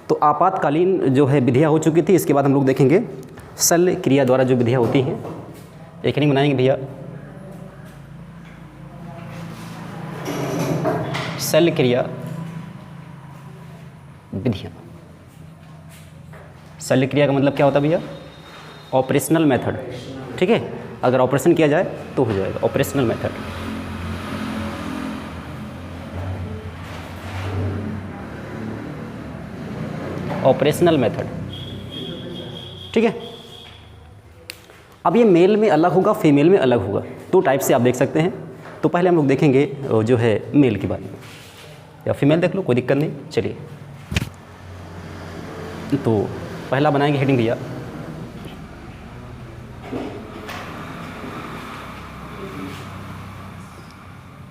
तो आपातकालीन जो है विधियाँ हो चुकी थी। इसके बाद हम लोग देखेंगे शल्य क्रिया द्वारा जो विधियाँ होती हैं। एक नहीं बनाएंगे भैया, शल्य क्रिया विधियाँ। शल्य क्रिया का मतलब क्या होता है भैया? ऑपरेशनल मेथड, ठीक है। अगर ऑपरेशन किया जाए तो हो जाएगा ऑपरेशनल मेथड। ऑपरेशनल मेथड, ठीक है। अब ये मेल में अलग होगा, फीमेल में अलग होगा, दो टाइप से आप देख सकते हैं। तो पहले हम लोग देखेंगे जो है मेल के बारे में, या फीमेल देख लो, कोई दिक्कत नहीं। चलिए, तो पहला बनाएंगे हेडिंग भैया,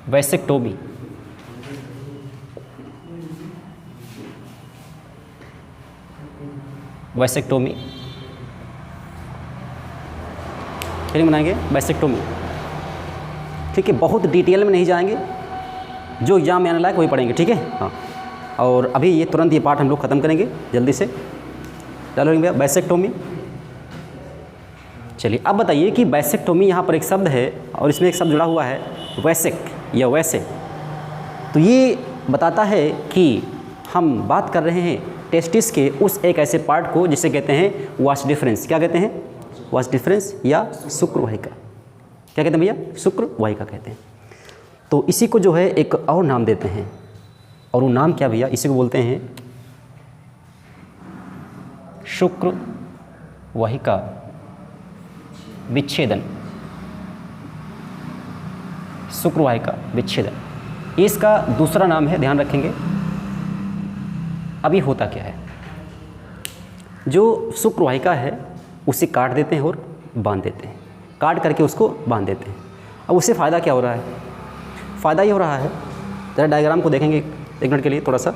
वैसेक्टोमी। वैसेक्टोमी हेडिंग बनाएंगे वैसेक्टोमी, ठीक है। बहुत डिटेल में नहीं जाएंगे, जो एग्जाम में आने लायक वही पढ़ेंगे, ठीक है। हाँ, और अभी ये तुरंत ये पार्ट हम लोग ख़त्म करेंगे जल्दी से। चलो भैया, वैसेक्टोमी। चलिए, अब बताइए कि वैसेक्टोमी यहाँ पर एक शब्द है और इसमें एक शब्द जुड़ा हुआ है वैसेक या वैसे। तो ये बताता है कि हम बात कर रहे हैं टेस्टिस के उस एक ऐसे पार्ट को जिसे कहते हैं वास डिफरेंस। क्या कहते हैं? वास डिफरेंस या शुक्रवाहिका। क्या कहते हैं भैया? शुक्रवाहिका कहते हैं। तो इसी को जो है एक और नाम देते हैं, और वो नाम क्या भैया? इसी को बोलते हैं शुक्रवाहिका विच्छेदन। शुक्रवाहिका विच्छेदन, ये इसका दूसरा नाम है, ध्यान रखेंगे। अभी होता क्या है, जो शुक्रवाहिका है उसे काट देते हैं और बांध देते हैं, काट करके उसको बांध देते हैं। अब उससे फ़ायदा क्या हो रहा है? फ़ायदा ये हो रहा है, ज़रा डायग्राम को देखेंगे एक मिनट के लिए थोड़ा सा।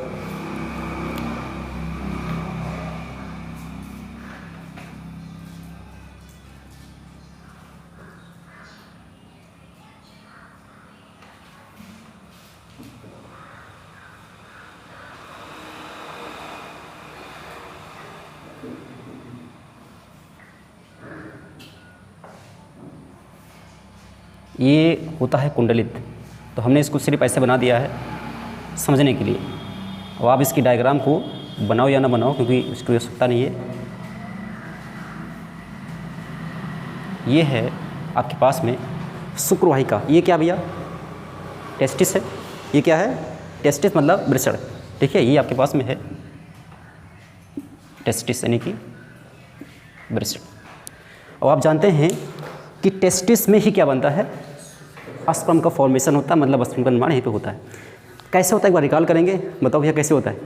ये होता है कुंडलित, तो हमने इसको सिर्फ ऐसे बना दिया है समझने के लिए। अब आप इसकी डायग्राम को बनाओ या ना बनाओ, क्योंकि इसकी आवश्यकता नहीं है। ये है आपके पास में शुक्रवाहिका। ये क्या भैया? टेस्टिस है। ये क्या है? टेस्टिस मतलब वृषण, ठीक है। ये आपके पास में है टेस्टिस यानी कि वृषण। और आप जानते हैं कि टेस्टिस में ही क्या बनता है? स्पर्म का फॉर्मेशन होता है, मतलब स्पर्म का निर्माण यहीं पे होता है। कैसे होता है एक बार रिकॉल करेंगे, बताओ भैया कैसे होता है?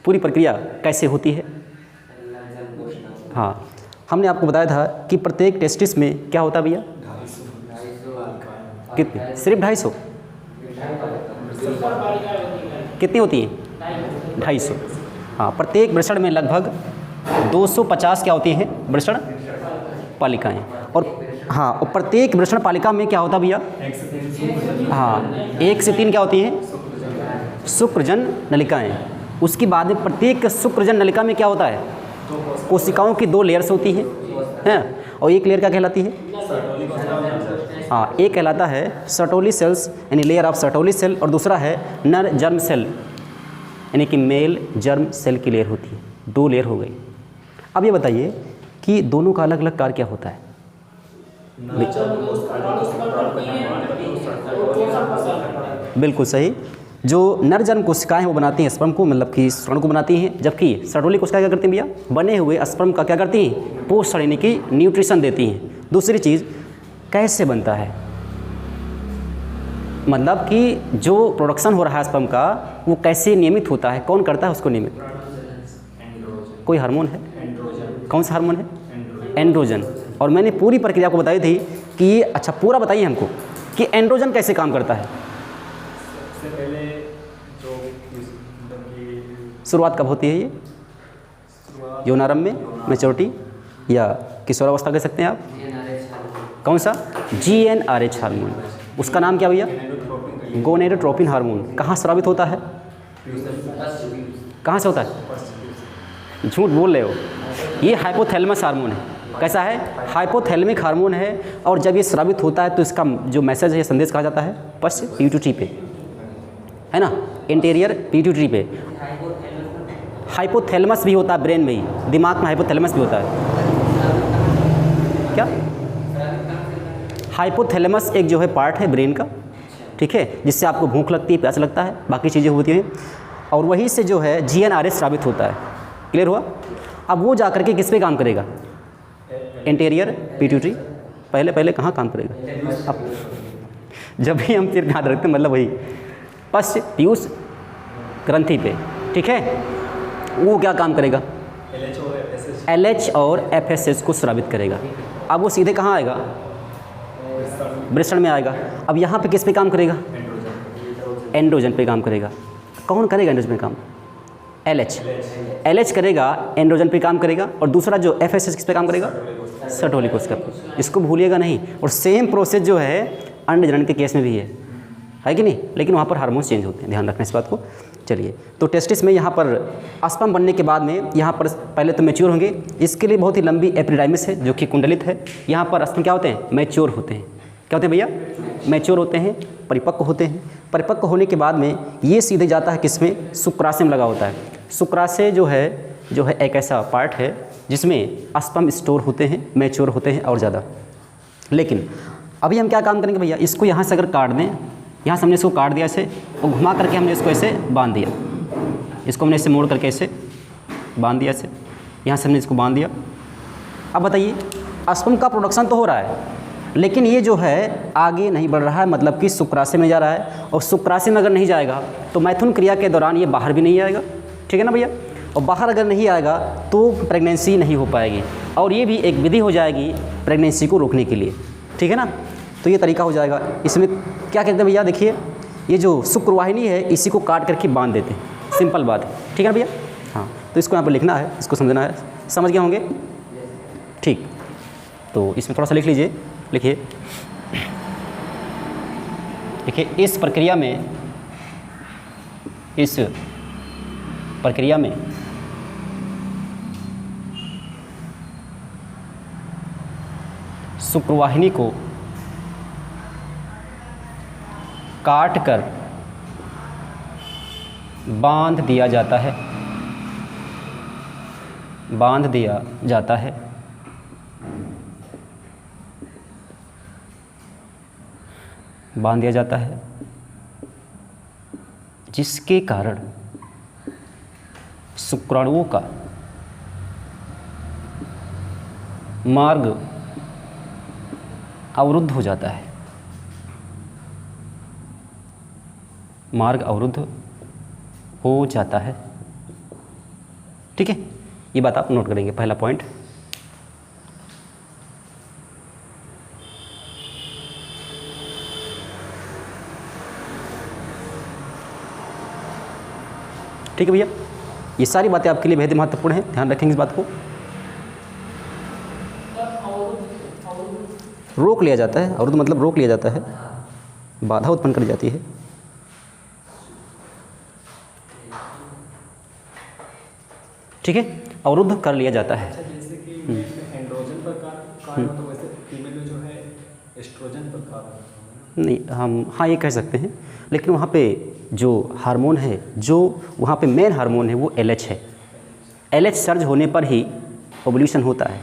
पूरी प्रक्रिया कैसे होती है? हाँ, हमने आपको बताया था कि प्रत्येक टेस्टिस में क्या होता है भैया? कितनी? सिर्फ 250? कितनी होती हैं? 250। हाँ, प्रत्येक वृषण में लगभग 250 क्या होती हैं? वृषण पालिकाएँ। और हाँ, और प्रत्येक वृषण पालिका में क्या होता भैया? हाँ, 1 से 3 क्या होती हैं? शुक्रजन नलिकाएँ। उसके बाद में प्रत्येक शुक्रजन नलिका में क्या होता है? कोशिकाओं की 2 लेयर्स होती हैं, हैं? और एक लेयर क्या कहलाती है? हाँ, एक कहलाता है सर्टोली सेल्स यानी लेयर ऑफ सर्टोली सेल, और दूसरा है नर जर्म सेल यानी कि मेल जर्म सेल की लेयर होती है। 2 लेयर हो गई। अब ये बताइए कि दोनों का अलग अलग कार्य क्या होता है? बिल्कुल सही। जो नर जन्म कोशिकाएं हैं वो बनाती हैं स्पर्म को, मतलब कि श्वान को बनाती हैं, जबकि सर्टोली कोशिकाएं क्या करती हैं भैया? बने हुए स्पर्म का क्या करती हैं? पोषण यानी कि न्यूट्रिशन देती हैं। दूसरी चीज़, कैसे बनता है? मतलब कि जो प्रोडक्शन हो रहा है स्पर्म का वो कैसे नियमित होता है? कौन करता है उसको नियमित? कोई हार्मोन है? कौन सा हार्मोन है? एंड्रोजन। और मैंने पूरी प्रक्रिया को बताई थी कि ये, अच्छा पूरा बताइए हमको कि एंड्रोजन कैसे काम करता है। सबसे पहले जो शुरुआत कब होती है? ये यौनारंभ में, मैच्योरिटी या किशोरावस्था कह सकते हैं आप। कौन सा? GnRH hormone. उसका नाम क्या भैया? Gonadotropin hormone. कहाँ स्रावित होता है? कहाँ से होता है? झूठ बोल रहे हो। ये हाइपोथैलेमस हार्मोन है। कैसा है? हाइपोथैलेमिक हार्मोन है। और जब ये स्रावित होता है तो इसका जो मैसेज है, संदेश कहा जाता है पश्च पिट्यूटरी पे, है ना, इंटीरियर पिट्यूटरी पे। हाइपोथैलेमस भी होता है ब्रेन में ही, दिमाग में हाइपोथैलेमस भी होता है। क्या? हाइपोथैलेमस एक जो है पार्ट है ब्रेन का, ठीक है, जिससे आपको भूख लगती है, प्यास लगता है, बाकी चीज़ें होती हैं, और वहीं से जो है GnRH स्रावित होता है। क्लियर हुआ? अब वो जा करके किस पे काम करेगा? Interior pituitary. पहले कहाँ काम करेगा? अब जब भी हम सिर्फ याद रखते हैं, मतलब वही पश्च पीयूष ग्रंथि पे, ठीक है, वो क्या काम करेगा? LH और FSH को स्रावित करेगा। अब वो सीधे कहाँ आएगा? वृषण में आएगा। अब यहाँ पे किस पे काम करेगा? एंड्रोजन पे काम करेगा। कौन करेगा एंड्रोजन पे काम? LH करेगा, एंड्रोजन पे काम करेगा। और दूसरा जो FSH किस पे काम करेगा? सर्टोली कोशिका पे। इसको भूलिएगा नहीं। और सेम प्रोसेस जो है अंड जनन के केस में भी है कि नहीं? लेकिन वहाँ पर हार्मोन्स चेंज होते हैं, ध्यान रखना इस बात को। चलिए, तो टेस्टिस में यहाँ पर स्पर्म बनने के बाद में यहाँ पर पहले तो मैच्योर होंगे। इसके लिए बहुत ही लंबी एपिडाइमिस है जो कि कुंडलित है। यहाँ पर स्पर्म क्या होते हैं? मैच्योर होते हैं। क्या होते हैं भैया? मैच्योर होते हैं, परिपक्व होते हैं। परिपक्व होने के बाद में ये सीधे जाता है किसमें? शुक्राशय में लगा होता है। शुक्राशय जो है एक ऐसा पार्ट है जिसमें स्पर्म स्टोर होते हैं, मैच्योर होते हैं और ज़्यादा। लेकिन अभी हम क्या काम करेंगे भैया? इसको यहाँ से अगर काट दें, यहाँ से हमने इसको काट दिया ऐसे, और घुमा करके हमने इसको ऐसे बांध दिया, इसको हमने ऐसे मोड़ करके ऐसे बांध दिया, ऐसे यहाँ से हमने इसको बांध दिया। अब बताइए, स्पर्म का प्रोडक्शन तो हो रहा है, लेकिन ये जो है आगे नहीं बढ़ रहा है, मतलब कि शुक्राशय में जा रहा है। और शुक्राशय में अगर नहीं जाएगा तो मैथुन क्रिया के दौरान ये बाहर भी नहीं आएगा, ठीक है ना भैया? और बाहर अगर नहीं आएगा तो प्रेगनेंसी नहीं हो पाएगी, और ये भी एक विधि हो जाएगी प्रेगनेंसी को रोकने के लिए, ठीक है ना? तो ये तरीका हो जाएगा। इसमें क्या कहते हैं भैया? देखिए, ये जो शुक्रवाहिनी है इसी को काट करके बांध देते हैं, सिंपल बात है, ठीक है ना भैया? हाँ, तो इसको यहाँ पर लिखना है, इसको समझना है। समझ गए होंगे? ठीक, तो इसमें थोड़ा सा लिख लीजिए। लिखिए, इस प्रक्रिया में शुक्रवाहिनी को काट कर बांध दिया जाता है, बांध दिया जाता है। जिसके कारण शुक्राणुओं का मार्ग अवरुद्ध हो जाता है, मार्ग अवरुद्ध हो जाता है, ठीक है? ये बात आप नोट करेंगे, पहला पॉइंट। ठीक है भैया, ये सारी बातें आपके लिए बेहद महत्वपूर्ण हैं, ध्यान रखेंगे इस बात को। रोक लिया जाता है, अवरुद्ध मतलब रोक लिया जाता है, बाधा उत्पन्न कर जाती है। ठीक है, अवरुद्ध कर लिया जाता है। जैसे कि एंड्रोजन पर कार्य तो वैसे फीमेल में जो है एस्ट्रोजन पर कार्य नहीं, हम हाँ ये कह सकते हैं, लेकिन वहाँ पे जो हार्मोन है, जो वहाँ पे मेन हार्मोन है वो LH है। LH सर्ज होने पर ही ओवुलेशन होता है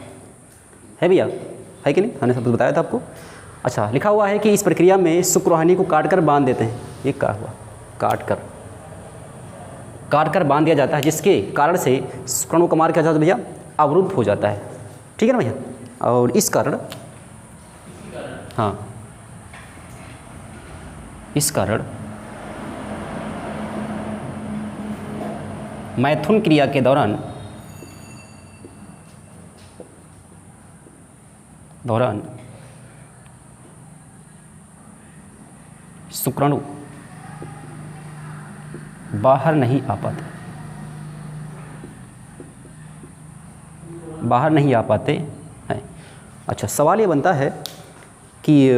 भैया, है कि नहीं? हमने सब बताया था आपको। अच्छा, लिखा हुआ है कि इस प्रक्रिया में शुक्रवाहिनी को काट कर बांध देते हैं। ये क्या हुआ? काट कर बांध दिया जाता है, जिसके कारण से शुक्राणु का मार्ग क्या जाता है भैया? अवरुद्ध हो जाता है, ठीक है ना भैया? और इस कारण हाँ, इस कारण मैथुन क्रिया के दौरान शुक्राणु बाहर नहीं आ पाते हैं। अच्छा, सवाल ये बनता है कि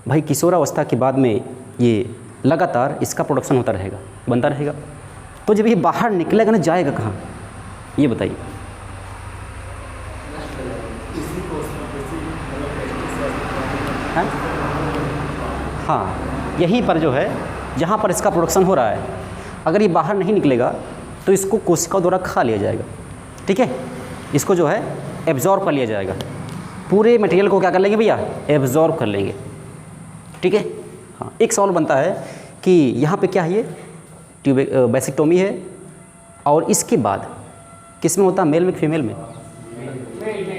भाई किशोरावस्था के बाद में ये लगातार इसका प्रोडक्शन होता रहेगा, बनता रहेगा, तो जब ये बाहर निकलेगा ना, जाएगा कहाँ? ये बताइए। हाँ हाँ, यहीं पर जो है जहाँ पर इसका प्रोडक्शन हो रहा है, अगर ये बाहर नहीं निकलेगा तो इसको कोशिका द्वारा खा लिया जाएगा। ठीक है, इसको जो है एब्जॉर्ब कर लिया जाएगा, पूरे मटेरियल को क्या कर लेंगे भैया, एब्जॉर्ब कर लेंगे। ठीक है। हाँ, एक सवाल बनता है कि यहाँ पे क्या है, ये वैसेक्टोमी है, और इसके बाद किस में होता है, मेल में फीमेल में?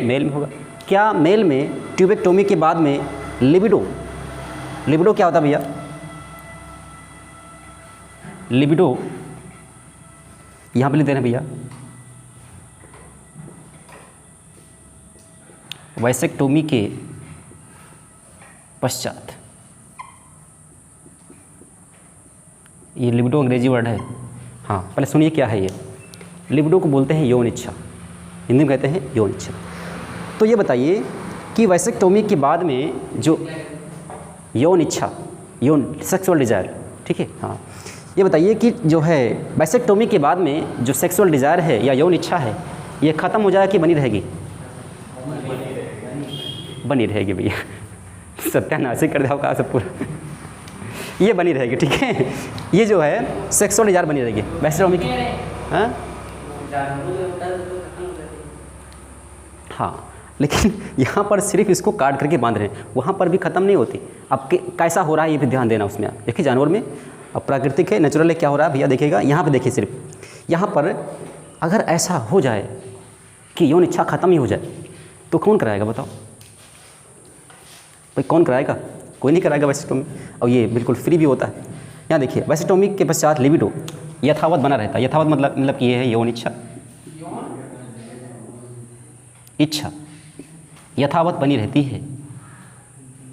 मेल में होगा। क्या मेल में ट्यूबेक्टोमी के बाद में लिबिडो क्या होता है भैया? लिबिडो यहाँ पे लिखते हैं भैया, वैसेक्टोमी के पश्चात, ये लिबिडो अंग्रेजी वर्ड है। हाँ, पहले सुनिए क्या है ये। लिबिडो को बोलते हैं यौन इच्छा, हिंदी में कहते हैं यौन इच्छा। तो ये बताइए कि वैसेक्टोमी के बाद में जो यौन इच्छा, यौन सेक्सुअल डिज़ायर, ठीक है, हाँ, ये बताइए कि जो है वैसेक्टोमी के बाद में जो सेक्सुअल डिज़ायर है या यौन इच्छा है, ये ख़त्म हो जाएगा कि बनी रहेगी? बनी रहेगी भैया। सत्यानाश कर दिया होगा सब पूरा। ये बनी रहेगी। ठीक है, ये जो है सेक्सुअल डिज़ायर बनी रहेगी वैसेक्टोमी की। हाँ हाँ, लेकिन यहाँ पर सिर्फ इसको काट करके बांध रहे हैं, वहाँ पर भी ख़त्म नहीं होती। अब कैसा हो रहा है ये भी ध्यान देना उसमें। देखिए जानवर में, अब प्राकृतिक है, नेचुरल है, क्या हो रहा है भैया देखिएगा। यहाँ पे देखिए, सिर्फ यहाँ पर अगर ऐसा हो जाए कि यौन इच्छा ख़त्म ही हो जाए तो कौन कराएगा बताओ भाई, कौन कराएगा? कोई नहीं कराएगा वैसेक्टोमी। और ये बिल्कुल फ्री भी होता है। यहाँ देखिए, वैसेक्टोमी के पश्चात लिबिडो यथावत बना रहता है। यथावत मतलब कि ये है यौन इच्छा यथावत बनी रहती है,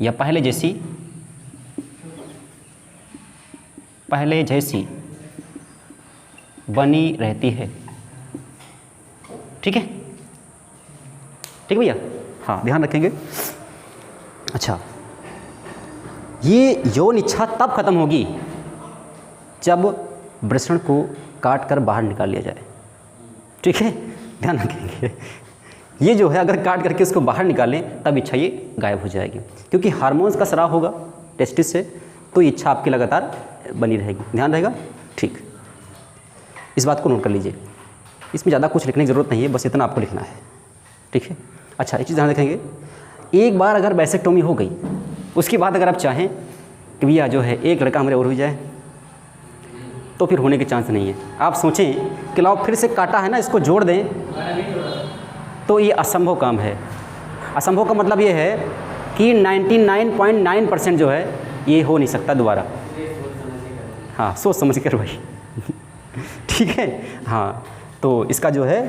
या पहले जैसी बनी रहती है। ठीक है, ठीक भैया। हाँ, ध्यान रखेंगे। अच्छा, ये यौन इच्छा तब खत्म होगी जब वृषण को काट कर बाहर निकाल लिया जाए। ठीक है, ध्यान रखेंगे। ये जो है अगर काट करके उसको बाहर निकालें तब इच्छा ये गायब हो जाएगी, क्योंकि हार्मोन्स का स्राव होगा टेस्टिस से, तो इच्छा आपकी लगातार बनी रहेगी। ध्यान रहेगा? ठीक, इस बात को नोट कर लीजिए। इसमें ज़्यादा कुछ लिखने की ज़रूरत नहीं है, बस इतना आपको लिखना है। ठीक है। अच्छा, एक चीज़ ध्यान रखेंगे, एक बार अगर वैसेक्टोमी हो गई, उसके बाद अगर आप चाहें कि भैया जो है एक लड़का हमारे और हो जाए, तो फिर होने के चांस नहीं है। आप सोचें कि लाओ फिर से काटा है ना, इसको जोड़ दें, तो ये असंभव काम है। असंभव का मतलब ये है कि 99.9% जो है ये हो नहीं सकता दोबारा। हाँ, सोच समझ कर भाई। ठीक है। हाँ, तो इसका जो है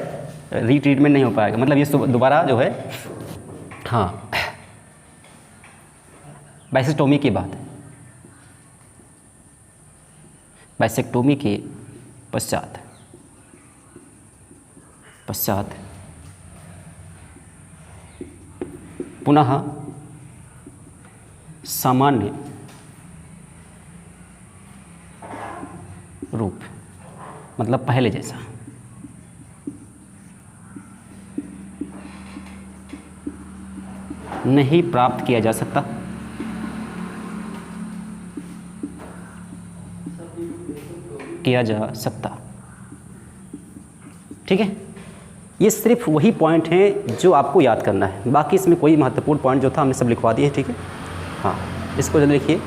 रीट्रीटमेंट नहीं हो पाएगा, मतलब ये दोबारा जो है, हाँ, वैसेक्टोमी के बाद, वैसेक्टोमी के पश्चात पुनः सामान्य रूप, मतलब पहले जैसा। नहीं प्राप्त किया जा सकता। ठीक है, ये सिर्फ वही पॉइंट हैं जो आपको याद करना है, बाकी इसमें कोई महत्वपूर्ण पॉइंट जो था हमने सब लिखवा दिए। ठीक है। हाँ, इसको जल्दी लिखिए।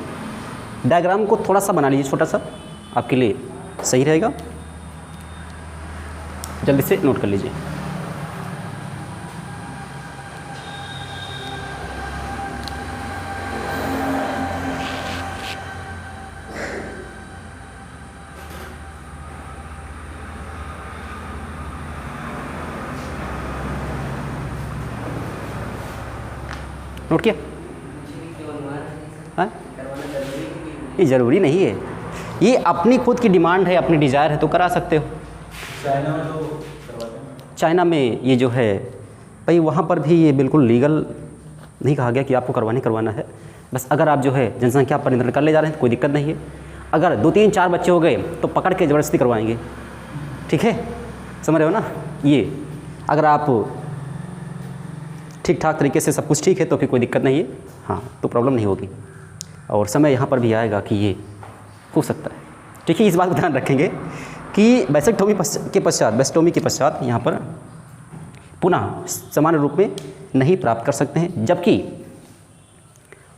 डायग्राम को थोड़ा सा बना लीजिए, छोटा सा, आपके लिए सही रहेगा। जल्दी से नोट कर लीजिए। नोट किया? हाँ, ये ज़रूरी नहीं है, ये अपनी खुद की डिमांड है, अपनी डिज़ायर है तो करा सकते हो। चाइना में तो करवाते हैं। चाइना में ये जो है भाई, वहाँ पर भी ये बिल्कुल लीगल नहीं कहा गया कि आपको करवाना है। बस अगर आप जो है जनसंख्या पर नियंत्रण कर ले जा रहे हैं तो कोई दिक्कत नहीं है। अगर 2 3 4 बच्चे हो गए तो पकड़ के ज़बरदस्ती करवाएंगे। ठीक है, समझ रहे हो ना? ये अगर आप ठीक ठाक तरीके से सब कुछ ठीक है तो फिर कोई दिक्कत नहीं है, हाँ, तो प्रॉब्लम नहीं होगी। और समय यहाँ पर भी आएगा कि ये हो सकता है, ठीक है। इस बात का ध्यान रखेंगे कि वैसेक्टोमी के पश्चात यहाँ पर पुनः सामान्य रूप में नहीं प्राप्त कर सकते हैं, जबकि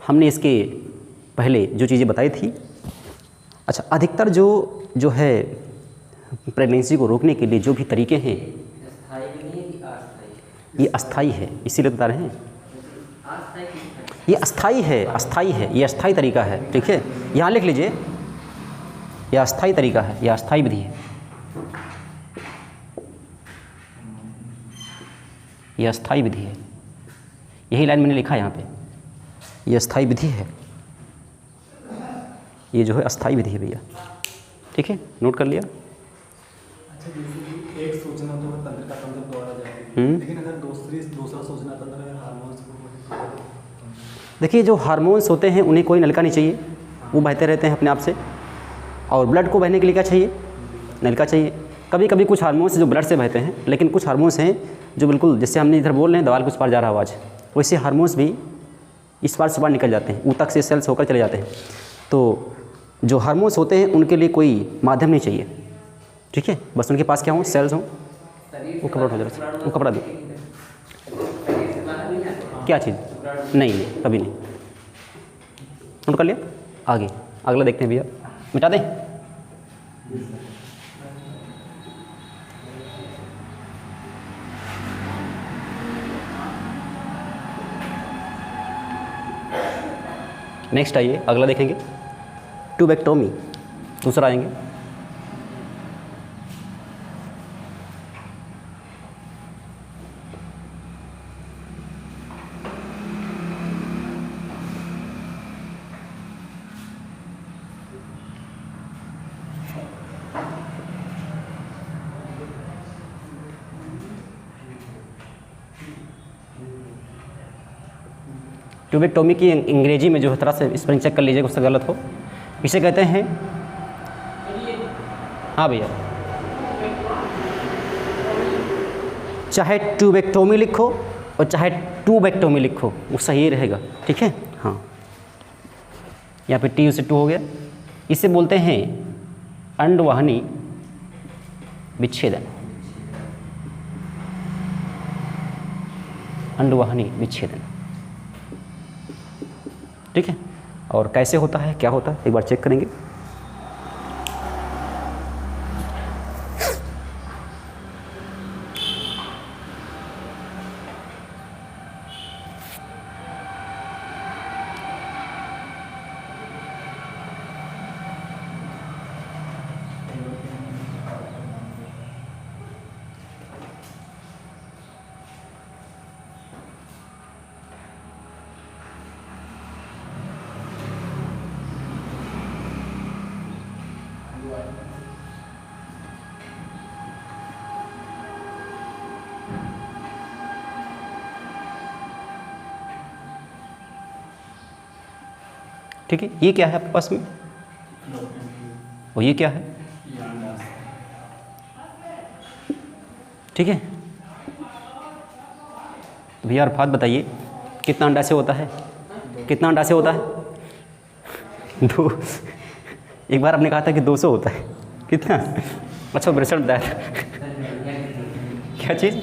हमने इसके पहले जो चीज़ें बताई थी। अच्छा, अधिकतर जो है प्रेगनेंसी को रोकने के लिए जो भी तरीके हैं, ये अस्थाई है, इसीलिए बता रहे हैं ये अस्थाई है, ये अस्थाई तरीका है, ठीक है। यहाँ लिख लीजिए, यह अस्थाई तरीका है, यह अस्थाई विधि है, यह अस्थाई विधि है। यही लाइन मैंने लिखा है यहाँ पे, यह अस्थाई विधि है, ये जो है अस्थाई विधि है भैया, ठीक है, नोट कर लिया। अच्छा, जैसे कि एक सूचना तो तंत्र का तंत्र द्वारा जाती है, लेकिन अगर दूसरा सूचना तंत्र है हार्मोन्स को, देखिए जो हार्मोन्स होते हैं उन्हें कोई नलका नहीं चाहिए, वो बहते रहते हैं अपने आप से। और ब्लड को बहने के लिए क्या चाहिए? नलका चाहिए। कभी कभी कुछ हार्मोन्स जो ब्लड से बहते हैं, लेकिन कुछ हार्मोन्स हैं जो बिल्कुल, जैसे हमने इधर बोल रहे हैं दवाल कुछ पार जा रहा आवाज़, वैसे हार्मोन्स भी इस पार से पार निकल जाते हैं, ऊतक से सेल्स होकर चले जाते हैं। तो जो हार्मोन्स होते हैं उनके लिए कोई माध्यम नहीं चाहिए, ठीक है, बस उनके पास क्या हो, सेल्स हों। वो कपड़ा हो जरा, वो कपड़ा दो। क्या चीज़? नहीं, कभी नहीं। नोट कर लिया। आगे अगला देखते हैं भैया, मिटा दें। नेक्स्ट आइए, अगला देखेंगे, ट्यूबेक्टोमी, दूसरा आएंगे। ट्यूबेक्टोमी की अंग्रेजी में जो तरह से स्पेलिंग चेक कर लीजिएगा उससे गलत हो। इसे कहते हैं, हाँ भैया, चाहे ट्यूबेक्टोमी लिखो और चाहे ट्यूबेक्टोमी लिखो, वो सही रहेगा, ठीक है। हाँ, यहाँ पे टी से टू हो गया। इसे बोलते हैं अंडवाहिनी विच्छेदन, अंडवाहिनी विच्छेदन, ठीक है। और कैसे होता है, क्या होता है, एक बार चेक करेंगे। ठीक है, ये क्या है आपके पास में, और ये क्या है, ठीक है। तो भैया अरफात बताइए, कितना अंडा से होता है, कितना अंडा से होता है? 2। एक बार आपने कहा था कि 200 होता है, कितना? अच्छा, वृषण बताया था। क्या चीज़?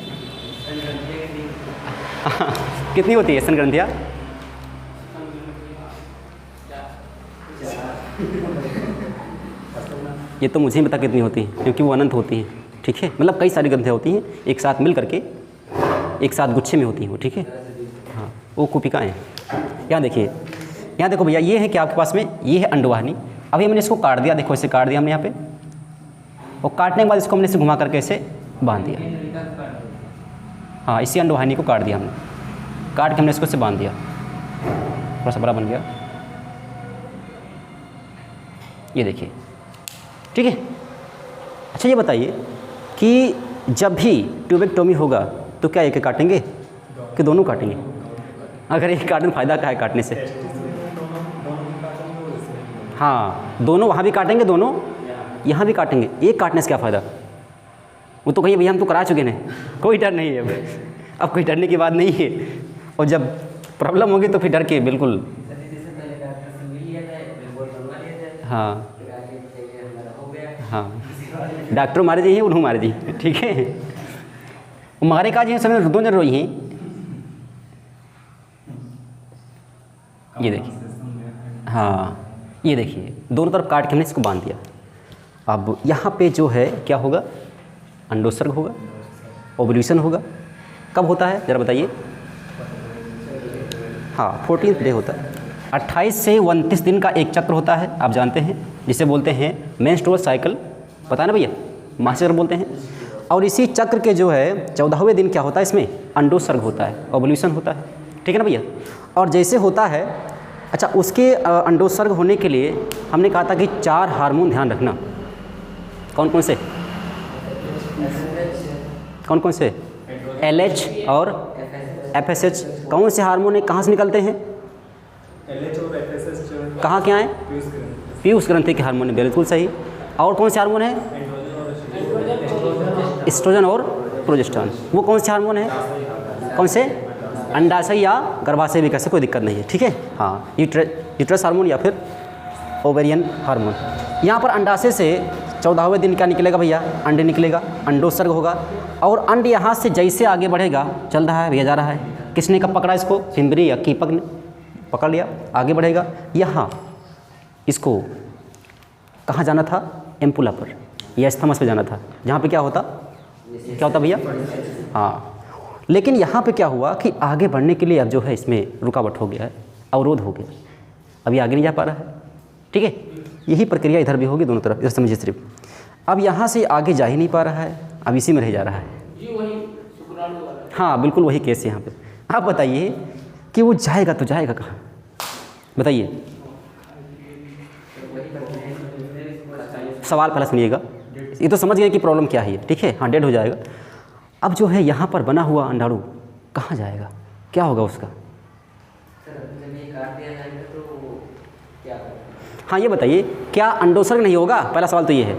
हाँ, कितनी होती है स्तन ग्रंथियाँ? ये तो मुझे ही पता कितनी होती हैं, क्योंकि वो अनंत होती हैं, ठीक है। मतलब कई सारी ग्रंथियाँ होती हैं एक साथ मिल करके, एक साथ गुच्छे में होती हैं वो, ठीक है। हाँ, वो कुपिकाएँ। यहाँ देखिए, यहाँ देखो भैया, ये है कि आपके पास में ये है अंडवाहिनी। अभी हमने इसको काट दिया, देखो इसे काट दिया हमने यहाँ पे, और काटने के बाद इसको हमने इसे घुमा करके इसे बांध दिया। हाँ, इसी अंडवाहिनी को काट दिया हमने, काट के हमने इसको इसे बांध दिया, थोड़ा सा बड़ा बन गया, ये देखिए, ठीक है। अच्छा, ये बताइए कि जब भी ट्यूबेक्टोमी होगा तो क्या एक एक काटेंगे कि दोनों काटेंगे? अगर एक काटने फ़ायदा क्या है काटने से? हाँ, दोनों वहाँ भी काटेंगे, दोनों यहाँ भी काटेंगे। एक काटने से क्या फ़ायदा? वो तो कहिए भैया हम तो करा चुके हैं, कोई डर नहीं है अब कोई डरने की बात नहीं है। और जब प्रॉब्लम होगी तो फिर डर के बिल्कुल, हाँ हाँ, डॉक्टर मारे जी हैं उन्होंने मारे जी, ठीक है। मारे का जी समय दो जन रोई हैं, ये देखिए, हाँ ये देखिए दोनों तरफ काट के हमने इसको बांध दिया। अब यहाँ पे जो है क्या होगा, अंडोत्सर्ग होगा, ओव्यूलेशन होगा। कब होता है ज़रा बताइए? हाँ 14th डे होता है। 28 से 29 दिन का एक चक्र होता है, आप जानते हैं, जिसे बोलते हैं मेंस्ट्रुअल साइकिल, पता है ना भैया, मासिक चक्र बोलते हैं। और इसी चक्र के जो है 14वें दिन क्या होता है, इसमें अंडोत्सर्ग होता है, ओव्यूलेशन होता है, ठीक है ना भैया। और जैसे होता है, अच्छा उसके अंडोत्सर्ग होने के लिए हमने कहा था कि 4 हार्मोन ध्यान रखना। कौन कौन से? कौन कौन से? LH और FSH। कौन से हार्मोन है, कहाँ से निकलते हैं? LH और FSH कहाँ के आए? पीयूष ग्रंथि के हार्मोन है, बिल्कुल सही। और कौन से हार्मोन है? एस्ट्रोजन और प्रोजेस्टेरोन। वो कौन से हार्मोन है? कौन से? अंडाशय या गर्भाशय भी कैसे, कोई दिक्कत नहीं है, ठीक है। हाँ यूट्रस हार्मोन या फिर ओवेरियन हार्मोन। यहाँ पर अंडाशय से 14वें दिन क्या निकलेगा भैया? अंडे निकलेगा, अंडोत्सर्ग होगा। और अंड यहाँ से जैसे आगे बढ़ेगा, चल रहा है भैया, जा रहा है, किसने कब पकड़ा इसको? फिम्बरी या कीपक ने पकड़ लिया, आगे बढ़ेगा। यहाँ इसको कहाँ जाना था? एम्पुला पर या स्थमस पे जाना था, जहाँ पे क्या होता भैया? हाँ, लेकिन यहाँ पे क्या हुआ कि आगे बढ़ने के लिए अब जो है इसमें रुकावट हो गया है, अवरोध हो गया, अभी आगे नहीं जा पा रहा है, ठीक है। यही प्रक्रिया इधर भी होगी, दोनों तरफ, इधर समझिए सिर्फ। अब यहाँ से आगे जा ही नहीं पा रहा है, अब इसी में रह जा रहा है। हाँ बिल्कुल वही केस है यहाँ पे। आप बताइए कि वो जाएगा तो जाएगा कहाँ, बताइए? सवाल पहले सुनिएगा, ये तो समझ गए कि प्रॉब्लम क्या है, ठीक है। हाँ डेड हो जाएगा। अब जो है यहाँ पर बना हुआ अंडाणु कहाँ जाएगा, क्या होगा उसका? हाँ ये बताइए, क्या अंडोत्सर्ग नहीं होगा? पहला सवाल तो ये है,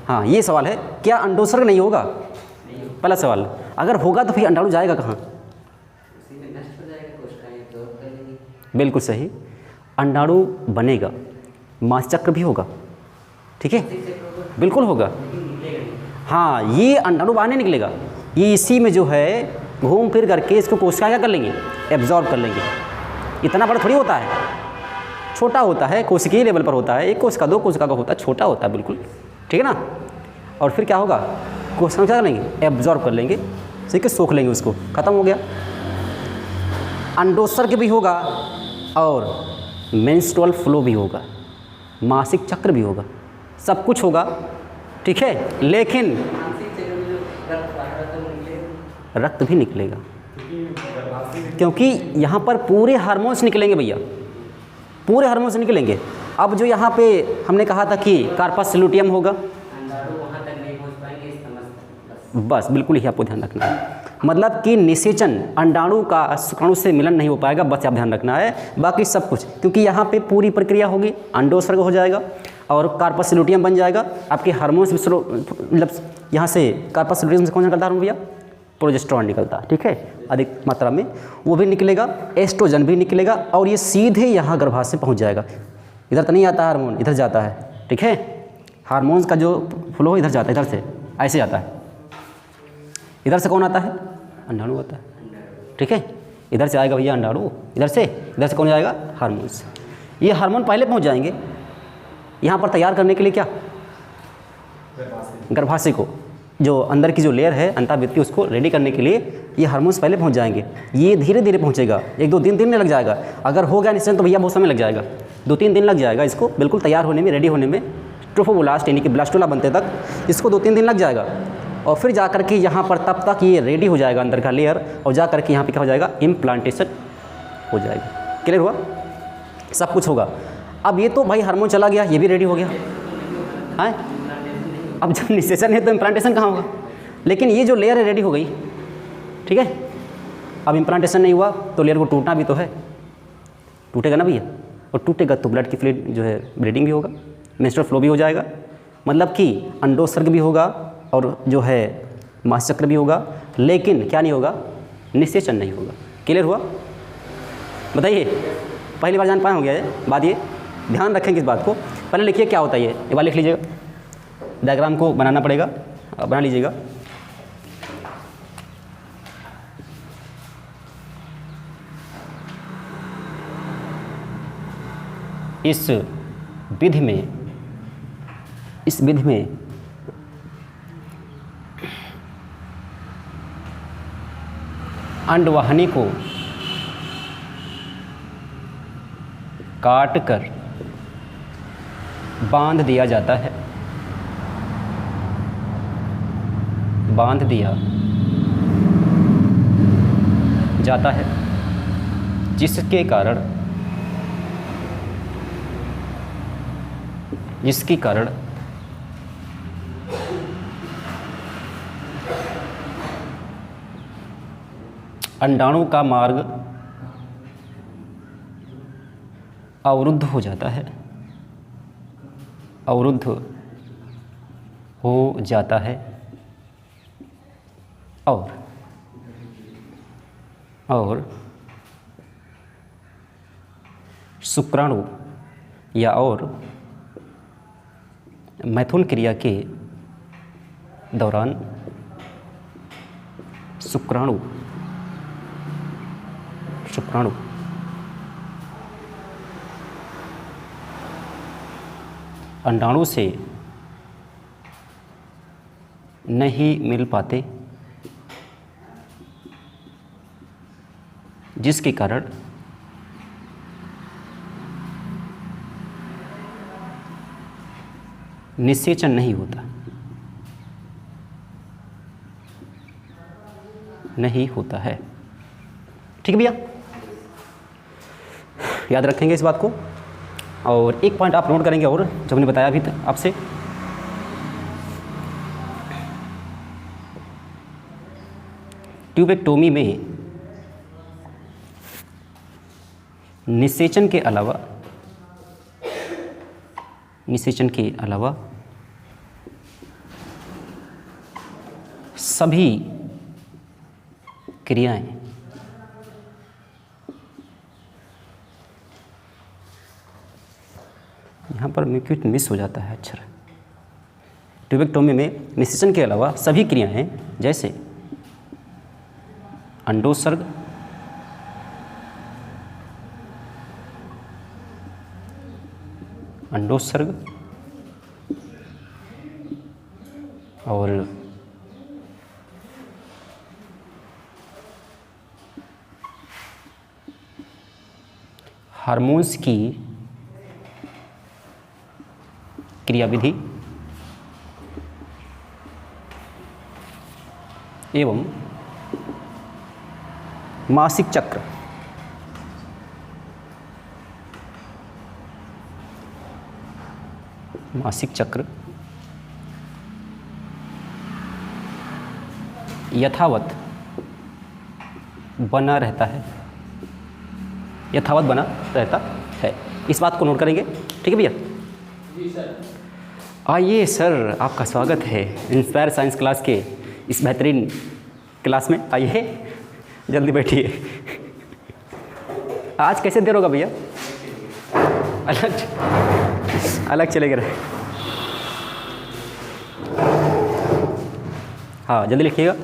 हाँ ये सवाल है, क्या अंडोत्सर्ग नहीं होगा? पहला सवाल। अगर होगा तो फिर अंडाणु जाएगा कहाँ? बिल्कुल सही, अंडाणु बनेगा, मास चक्र भी होगा, ठीक है, बिल्कुल होगा। हाँ ये अंडाणु बाहर नहीं निकलेगा, ये इसी में जो है घूम फिर करके इसको कोशिका क्या कर लेंगे? एब्जॉर्ब कर लेंगे। इतना बड़ा थोड़ी होता है, छोटा होता है, कोशिकीय लेवल पर होता है, एक कोशिका दो कोशिका का होता है, छोटा होता है बिल्कुल, ठीक है ना। और फिर क्या होगा? कोशिका क्या कर लेंगे? एब्जॉर्ब कर लेंगे, ठीक है, सोख लेंगे उसको, खत्म हो गया। अंडोत्सर्ग भी होगा और मेंस्ट्रुअल फ्लो भी होगा, मासिक चक्र भी होगा, सब कुछ होगा, ठीक है। लेकिन रक्त भी निकलेगा, क्योंकि यहाँ पर पूरे हार्मोन्स निकलेंगे भैया, पूरे हार्मोन्स निकलेंगे। अब जो यहाँ पे हमने कहा था कि कार्पस लुटियम होगा, बस बिल्कुल ही आपको ध्यान रखना है, मतलब कि निषेचन अंडाणु का शुक्राणु से मिलन नहीं हो पाएगा, बस आप ध्यान रखना है, बाकी सब कुछ, क्योंकि यहाँ पे पूरी प्रक्रिया होगी, अंडोत्सर्ग हो जाएगा और कार्पस लुटियम बन जाएगा। आपके हार्मोन्स मतलब यहाँ से कार्पस लुटियम से कौन सा निकलता है भैया? प्रोजेस्टेरोन निकलता है, ठीक है, अधिक मात्रा में वो भी निकलेगा, एस्ट्रोजन भी निकलेगा, और ये सीधे यहाँ गर्भाशय पहुँच जाएगा। इधर तो नहीं आता हार्मोन, इधर जाता है, ठीक है, हार्मोन्स का जो फ्लो इधर जाता है, इधर से ऐसे आता है। इधर से कौन आता है? अंडाणु आता है, ठीक है, इधर से आएगा भैया अंडाणु, इधर से कौन जाएगा? हार्मोन्स। ये हार्मोन पहले पहुंच जाएंगे यहाँ पर तैयार करने के लिए, क्या? गर्भाशय को, जो अंदर की जो लेयर है अंताभित्ति, उसको रेडी करने के लिए ये हार्मोन्स पहले पहुंच जाएंगे। ये धीरे धीरे पहुंचेगा, 1-2 दिन में लग जाएगा। अगर हो गया निश्चय तो भैया बहुत समय लग जाएगा, 2-3 दिन लग जाएगा इसको बिल्कुल तैयार होने में, रेडी होने में, ट्रोफोब्लास्ट यानी कि ब्लास्टोला बनते तक इसको 2-3 दिन लग जाएगा। और फिर जा कर के यहाँ पर तब तक ये रेडी हो जाएगा अंदर का लेयर, और जा कर के यहाँ पे क्या हो जाएगा? इम्प्लांटेशन हो जाएगा। क्लियर हुआ? सब कुछ होगा। अब ये तो भाई हार्मोन चला गया, ये भी रेडी हो गया है। अब जब निषेचन है तो इम्प्लांटेशन कहाँ होगा? लेकिन ये जो लेयर है रेडी हो गई, ठीक है। अब इम्प्लांटेशन नहीं हुआ तो लेयर को टूटना भी तो है, टूटेगा ना भैया, और टूटेगा तो ब्लड की फ्लूइड जो है ब्लीडिंग भी होगा, मेंस्ट्रुअल फ्लो भी हो जाएगा, मतलब कि अंडोत्सर्ग भी होगा और जो है मासिक चक्र भी होगा, लेकिन क्या नहीं होगा, निषेचन नहीं होगा। क्लियर हुआ? बताइए, पहली बार जान पाए होंगे ये बात, ये ध्यान रखेंगे इस बात को। पहले लिखिए क्या होता है ये बात लिख लीजिएगा, डायग्राम को बनाना पड़ेगा, बना लीजिएगा। इस विधि में अंडवाहिनी को काट कर बांध दिया जाता है, बांध दिया जाता है, जिसके कारण अंडाणु का मार्ग अवरुद्ध हो जाता है, अवरुद्ध हो जाता है और शुक्राणु या और मैथुन क्रिया के दौरान शुक्राणु अंडाणु से नहीं मिल पाते, जिसके कारण निषेचन नहीं होता, है। ठीक है भैया, याद रखेंगे इस बात को। और एक पॉइंट आप नोट करेंगे और जो हमने बताया अभी आपसे, ट्यूबेक्टोमी में निषेचन के अलावा सभी क्रियाएं यहाँ पर कुछ मिस हो जाता है अक्षर। ट्यूबेक्टोमी में निषेचन के अलावा सभी क्रियाएं जैसे अंडोत्सर्ग, और हार्मोन्स की क्रियाविधि एवं मासिक चक्र यथावत बना रहता है, इस बात को नोट करेंगे। ठीक है भैया? जी सर। आइए सर, आपका स्वागत है इंस्पायर साइंस क्लास के इस बेहतरीन क्लास में। आइए, जल्दी बैठिए। आज कैसे देर होगा भैया? अलग चले गए। हाँ, जल्दी लिखिएगा।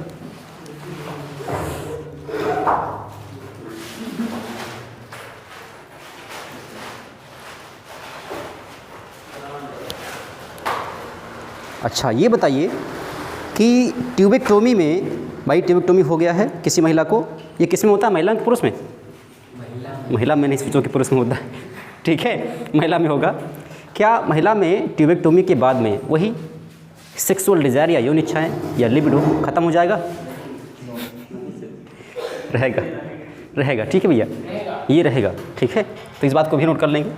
अच्छा, ये बताइए कि ट्यूबेक्टोमी में, भाई ट्यूबेक्टोमी हो गया है किसी महिला को, ये किस में होता है, महिला में पुरुष में? महिला में नहीं सोचो कि पुरुष में होता है। ठीक है, महिला में होगा। क्या महिला में ट्यूबेक्टोमी के बाद में वही सेक्सुअल डिज़ायर या यौन इच्छाएँ या लिबिडो खत्म हो जाएगा? रहेगा। ठीक है भैया, ये रहेगा। ठीक है, तो इस बात को भी नोट कर लेंगे।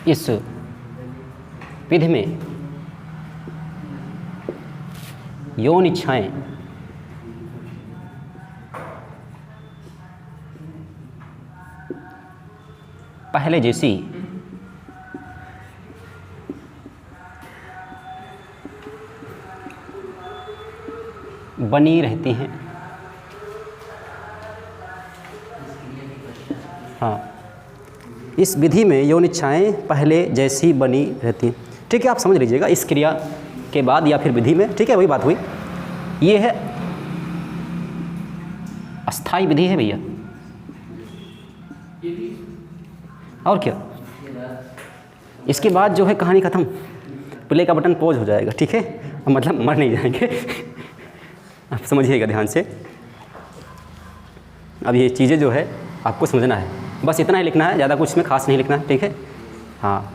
इस विधि में यौन इच्छाएं पहले जैसी बनी रहती हैं। हाँ, इस विधि में यौन इच्छाएँ पहले जैसी बनी रहती हैं। ठीक है, आप समझ लीजिएगा, इस क्रिया के बाद या फिर विधि में, ठीक है, वही बात हुई। ये है अस्थाई विधि है भैया, और क्या। इसके बाद जो है कहानी ख़त्म, प्ले का बटन पॉज हो जाएगा, ठीक है, मतलब मर नहीं जाएंगे। आप समझिएगा ध्यान से। अब ये चीज़ें जो है आपको समझना है, बस इतना ही लिखना है, ज़्यादा कुछ इसमें खास नहीं लिखना है, ठीक है। हाँ,